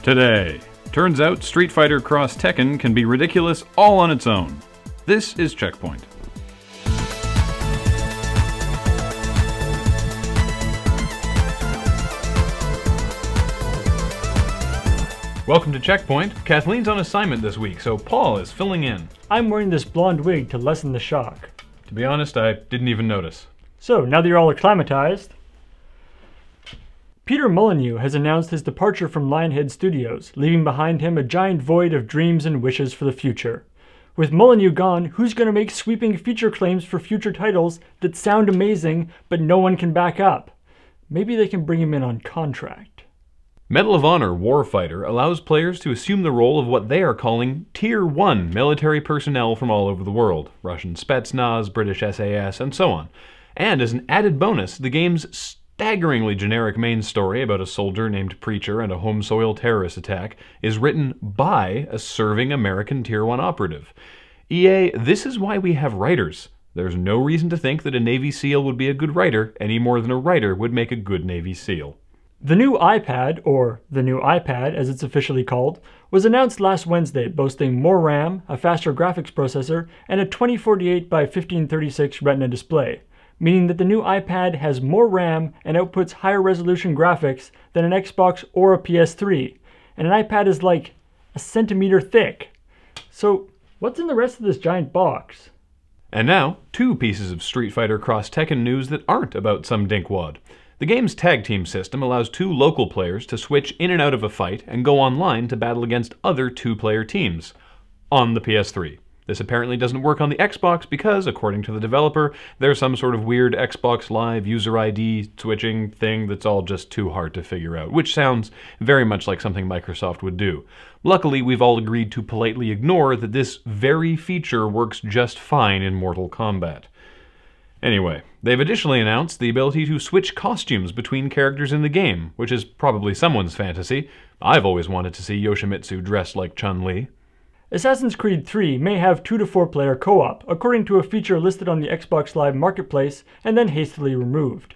Today, turns out Street Fighter Cross Tekken can be ridiculous all on its own. This is CheckPoint. Welcome to CheckPoint. Kathleen's on assignment this week, so Paul is filling in. I'm wearing this blonde wig to lessen the shock. To be honest, I didn't even notice. So, now that you're all acclimatized, Peter Molyneux has announced his departure from Lionhead Studios, leaving behind him a giant void of dreams and wishes for the future. With Molyneux gone, who's going to make sweeping feature claims for future titles that sound amazing, but no one can back up? Maybe they can bring him in on contract. Medal of Honor Warfighter allows players to assume the role of what they are calling Tier 1 military personnel from all over the world, Russian Spetsnaz, British SAS, and so on. And as an added bonus, the game's staggeringly generic main story about a soldier named Preacher and a home soil terrorist attack is written by a serving American Tier 1 operative. EA, this is why we have writers. There's no reason to think that a Navy SEAL would be a good writer any more than a writer would make a good Navy SEAL. The new iPad, or the new iPad as it's officially called, was announced last Wednesday, boasting more RAM, a faster graphics processor, and a 2048 by 1536 Retina display, meaning that the new iPad has more RAM and outputs higher resolution graphics than an Xbox or a PS3, and an iPad is like a centimeter thick. So what's in the rest of this giant box? And now, two pieces of Street Fighter Cross Tekken news that aren't about some dinkwad. The game's tag team system allows two local players to switch in and out of a fight and go online to battle against other two-player teams on the PS3. This apparently doesn't work on the Xbox because, according to the developer, there's some sort of weird Xbox Live user ID switching thing that's all just too hard to figure out, which sounds very much like something Microsoft would do. Luckily, we've all agreed to politely ignore that this very feature works just fine in Mortal Kombat. Anyway, they've additionally announced the ability to switch costumes between characters in the game, which is probably someone's fantasy. I've always wanted to see Yoshimitsu dressed like Chun-Li. Assassin's Creed 3 may have 2 to 4 player co-op, according to a feature listed on the Xbox Live Marketplace and then hastily removed.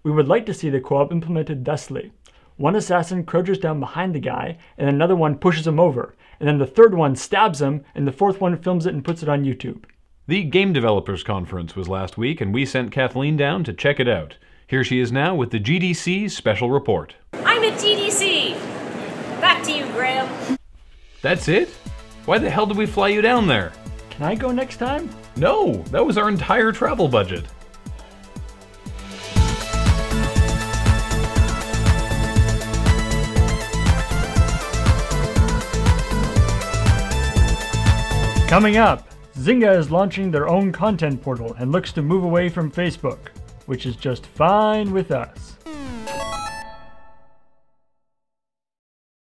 We would like to see the co-op implemented thusly. One assassin crouches down behind the guy, and another one pushes him over, and then the third one stabs him, and the fourth one films it and puts it on YouTube. The Game Developers Conference was last week, and we sent Kathleen down to check it out. Here she is now with the GDC Special Report. I'm at GDC! Back to you, Graham. That's it? Why the hell did we fly you down there? Can I go next time? No, that was our entire travel budget. Coming up, Zynga is launching their own content portal and looks to move away from Facebook, which is just fine with us.